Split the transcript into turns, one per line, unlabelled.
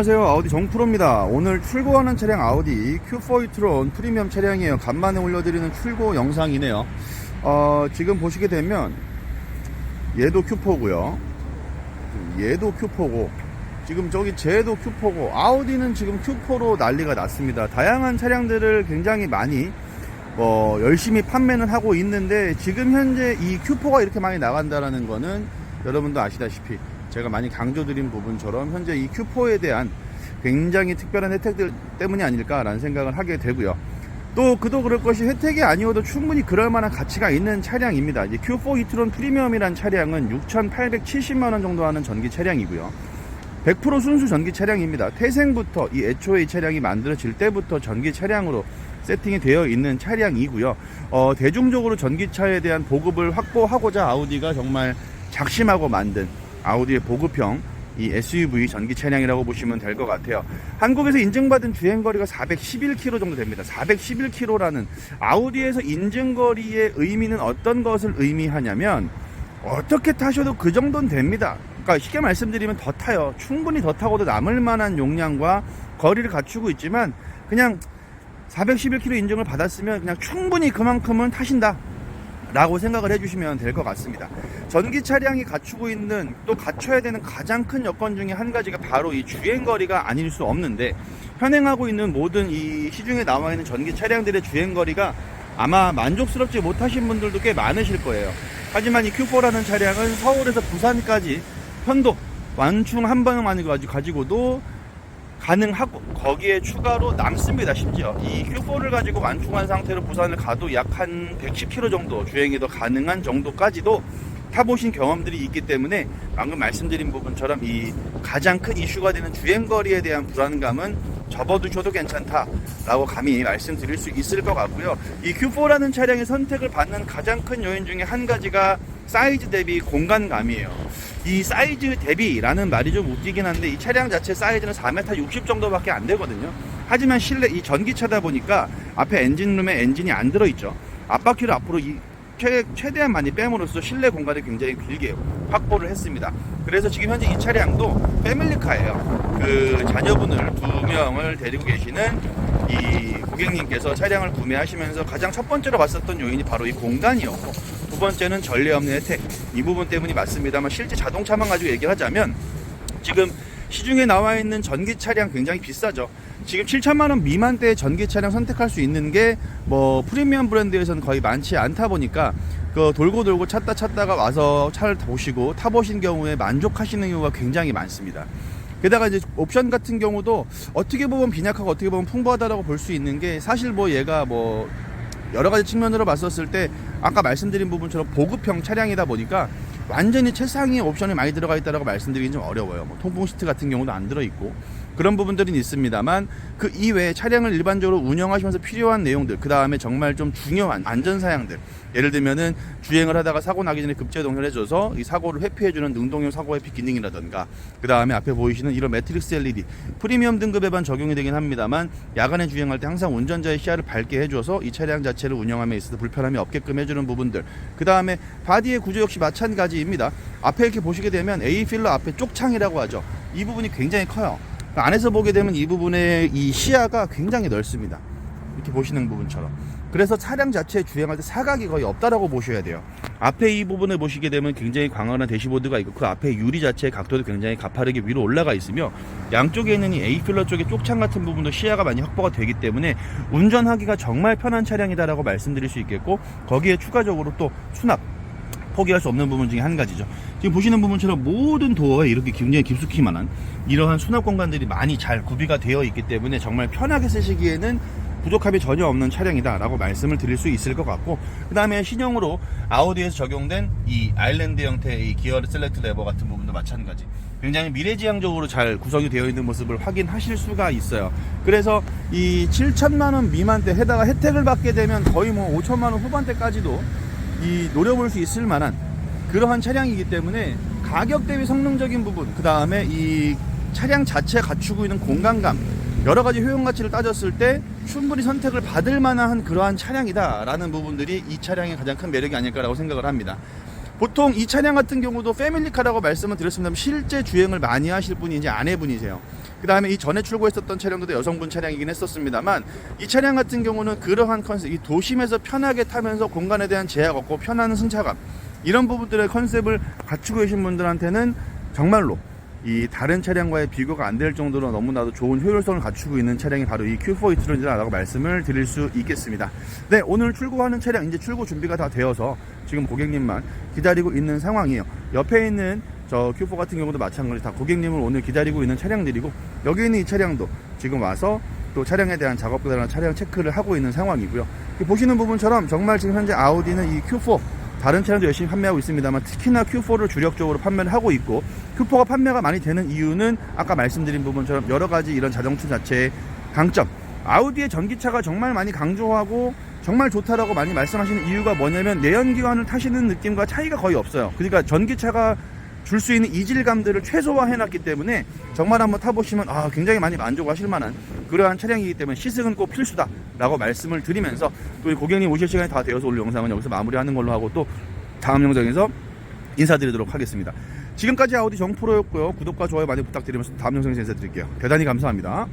안녕하세요, 아우디 정프로입니다. 오늘 출고하는 차량 아우디 Q4 e-tron 프리미엄 차량이에요. 간만에 올려드리는 출고 영상이네요. 지금 보시게 되면 얘도 Q4고요, 얘도 Q4고, 지금 저기 쟤도 Q4고, 아우디는 지금 Q4로 난리가 났습니다. 다양한 차량들을 굉장히 많이 열심히 판매는 하고 있는데, 지금 현재 이 Q4가 이렇게 많이 나간다라는 거는 여러분도 아시다시피 제가 많이 강조드린 부분처럼 현재 이 Q4에 대한 굉장히 특별한 혜택들 때문이 아닐까라는 생각을 하게 되고요. 또 그도 그럴 것이 혜택이 아니어도 충분히 그럴 만한 가치가 있는 차량입니다. 이제 Q4 e-tron 프리미엄이란 차량은 6,870만원 정도 하는 전기 차량이고요. 100% 순수 전기 차량입니다. 태생부터 이 애초에 이 차량이 만들어질 때부터 전기 차량으로 세팅이 되어 있는 차량이고요. 대중적으로 전기차에 대한 보급을 확보하고자 아우디가 정말 작심하고 만든 아우디의 보급형 이 SUV 전기 차량이라고 보시면 될 것 같아요. 한국에서 인증받은 주행거리가 411km 정도 됩니다. 411km라는 아우디에서 인증거리의 의미는 어떤 것을 의미하냐면, 어떻게 타셔도 그 정도는 됩니다. 그러니까 쉽게 말씀드리면 더 타요. 충분히 더 타고도 남을 만한 용량과 거리를 갖추고 있지만, 그냥 411km 인증을 받았으면 그냥 충분히 그만큼은 타신다 라고 생각을 해주시면 될 것 같습니다. 전기 차량이 갖추고 있는, 또 갖춰야 되는 가장 큰 여건 중에 한 가지가 바로 이 주행거리가 아닐 수 없는데, 현행하고 있는 모든 이 시중에 나와 있는 전기 차량들의 주행거리가 아마 만족스럽지 못하신 분들도 꽤 많으실 거예요. 하지만 이 Q4라는 차량은 서울에서 부산까지 편도 완충 한 번만 가지고도 가능하고, 거기에 추가로 남습니다. 심지어 이 Q4를 가지고 완충한 상태로 부산을 가도 약 한 110km 정도 주행이 더 가능한 정도까지도 타보신 경험들이 있기 때문에, 방금 말씀드린 부분처럼 이 가장 큰 이슈가 되는 주행거리에 대한 불안감은 접어두셔도 괜찮다라고 감히 말씀드릴 수 있을 것 같고요. 이 Q4라는 차량의 선택을 받는 가장 큰 요인 중에 한 가지가 사이즈 대비 공간감이에요. 이 사이즈 대비라는 말이 좀 웃기긴 한데, 이 차량 자체 사이즈는 4m 60 정도밖에 안 되거든요. 하지만 실내, 이 전기차다 보니까 앞에 엔진룸에 엔진이 안 들어있죠. 앞바퀴를 앞으로 최대한 많이 빼므로써 실내 공간을 굉장히 길게 확보를 했습니다. 그래서 지금 현재 이 차량도 패밀리카예요. 그 자녀분을 2명을 데리고 계시는 이 고객님께서 차량을 구매하시면서 가장 첫 번째로 봤었던 요인이 바로 이 공간이었고, 두 번째는 전례 없는 혜택, 이 부분 때문이 맞습니다만, 실제 자동차만 가지고 얘기하자면 지금 시중에 나와 있는 전기 차량 굉장히 비싸죠. 지금 7천만원 미만대의 전기 차량 선택할 수 있는 게 프리미엄 브랜드에서는 거의 많지 않다 보니까, 돌고 찾다가 와서 차를 보시고 타보신 경우에 만족하시는 경우가 굉장히 많습니다. 게다가 이제 옵션 같은 경우도 어떻게 보면 빈약하고 어떻게 보면 풍부하다라고 볼 수 있는 게, 사실 얘가 여러 가지 측면으로 봤었을 때 아까 말씀드린 부분처럼 보급형 차량이다 보니까 완전히 최상위의 옵션이 많이 들어가 있다라고 말씀드리긴 좀 어려워요. 통풍 시트 같은 경우도 안 들어있고 그런 부분들은 있습니다만, 그 이외에 차량을 일반적으로 운영하시면서 필요한 내용들, 그 다음에 정말 좀 중요한 안전사양들, 예를 들면은 주행을 하다가 사고 나기 전에 급제동을 해줘서 이 사고를 회피해주는 능동형 사고 회피 기능이라던가, 그 다음에 앞에 보이시는 이런 매트릭스 LED, 프리미엄 등급에만 적용이 되긴 합니다만, 야간에 주행할 때 항상 운전자의 시야를 밝게 해줘서 이 차량 자체를 운영함에 있어서 불편함이 없게끔 해주는 부분들, 그 다음에 바디의 구조 역시 마찬가지입니다. 앞에 이렇게 보시게 되면 A필러 앞에 쪽창이라고 하죠. 이 부분이 굉장히 커요. 안에서 보게 되면 이 부분의 이 시야가 굉장히 넓습니다. 이렇게 보시는 부분처럼. 그래서 차량 자체에 주행할 때 사각이 거의 없다라고 보셔야 돼요. 앞에 이 부분을 보시게 되면 굉장히 광활한 대시보드가 있고, 그 앞에 유리 자체의 각도도 굉장히 가파르게 위로 올라가 있으며, 양쪽에 있는 이 A필러 쪽의 쪽창 같은 부분도 시야가 많이 확보가 되기 때문에 운전하기가 정말 편한 차량이다라고 말씀드릴 수 있겠고, 거기에 추가적으로 또 수납, 포기할 수 없는 부분 중에 한 가지죠. 지금 보시는 부분처럼 모든 도어에 이렇게 굉장히 깊숙이만한 이러한 수납 공간들이 많이 잘 구비가 되어 있기 때문에 정말 편하게 쓰시기에는 부족함이 전혀 없는 차량이다 라고 말씀을 드릴 수 있을 것 같고, 그 다음에 신형으로 아우디에서 적용된 이 아일랜드 형태의 이 기어 셀렉트 레버 같은 부분도 마찬가지, 굉장히 미래지향적으로 잘 구성이 되어 있는 모습을 확인하실 수가 있어요. 그래서 이 7천만원 미만대, 해다가 혜택을 받게 되면 거의 5천만원 후반대까지도 노려볼 수 있을 만한 그러한 차량이기 때문에, 가격 대비 성능적인 부분, 그 다음에 이 차량 자체가 갖추고 있는 공간감, 여러 가지 효용 가치를 따졌을 때 충분히 선택을 받을 만한 그러한 차량이다 라는 부분들이 이 차량의 가장 큰 매력이 아닐까라고 생각을 합니다. 보통 이 차량 같은 경우도 패밀리카라고 말씀을 드렸습니다. 실제 주행을 많이 하실 분이 이제 아내분이세요. 그 다음에 이 전에 출고했었던 차량도 여성분 차량이긴 했었습니다만, 이 차량 같은 경우는 그러한 컨셉, 이 도심에서 편하게 타면서 공간에 대한 제약 없고 편한 승차감, 이런 부분들의 컨셉을 갖추고 계신 분들한테는 정말로 이 다른 차량과의 비교가 안 될 정도로 너무나도 좋은 효율성을 갖추고 있는 차량이 바로 이 Q4 e-tron이라고 말씀을 드릴 수 있겠습니다. 네, 오늘 출고하는 차량 이제 출고 준비가 다 되어서 지금 고객님만 기다리고 있는 상황이에요. 옆에 있는 저 Q4 같은 경우도 마찬가지, 다 고객님을 오늘 기다리고 있는 차량들이고, 여기 있는 이 차량도 지금 와서 또 차량에 대한 작업들이나 차량 체크를 하고 있는 상황이고요. 보시는 부분처럼 정말 지금 현재 아우디는 이 Q4, 다른 차량도 열심히 판매하고 있습니다만 특히나 Q4를 주력적으로 판매를 하고 있고, Q4가 판매가 많이 되는 이유는 아까 말씀드린 부분처럼 여러가지 이런 자동차 자체의 강점, 아우디의 전기차가 정말 많이 강조하고 정말 좋다라고 많이 말씀하시는 이유가 뭐냐면, 내연기관을 타시는 느낌과 차이가 거의 없어요. 그러니까 전기차가 줄 수 있는 이질감들을 최소화해놨기 때문에 정말 한번 타보시면 굉장히 많이 만족하실 만한 그러한 차량이기 때문에 시승은 꼭 필수다라고 말씀을 드리면서, 또 고객님 오실 시간이 다 되어서 오늘 영상은 여기서 마무리하는 걸로 하고 또 다음 영상에서 인사드리도록 하겠습니다. 지금까지 아우디 정프로였고요. 구독과 좋아요 많이 부탁드리면서 다음 영상에서 인사드릴게요. 대단히 감사합니다.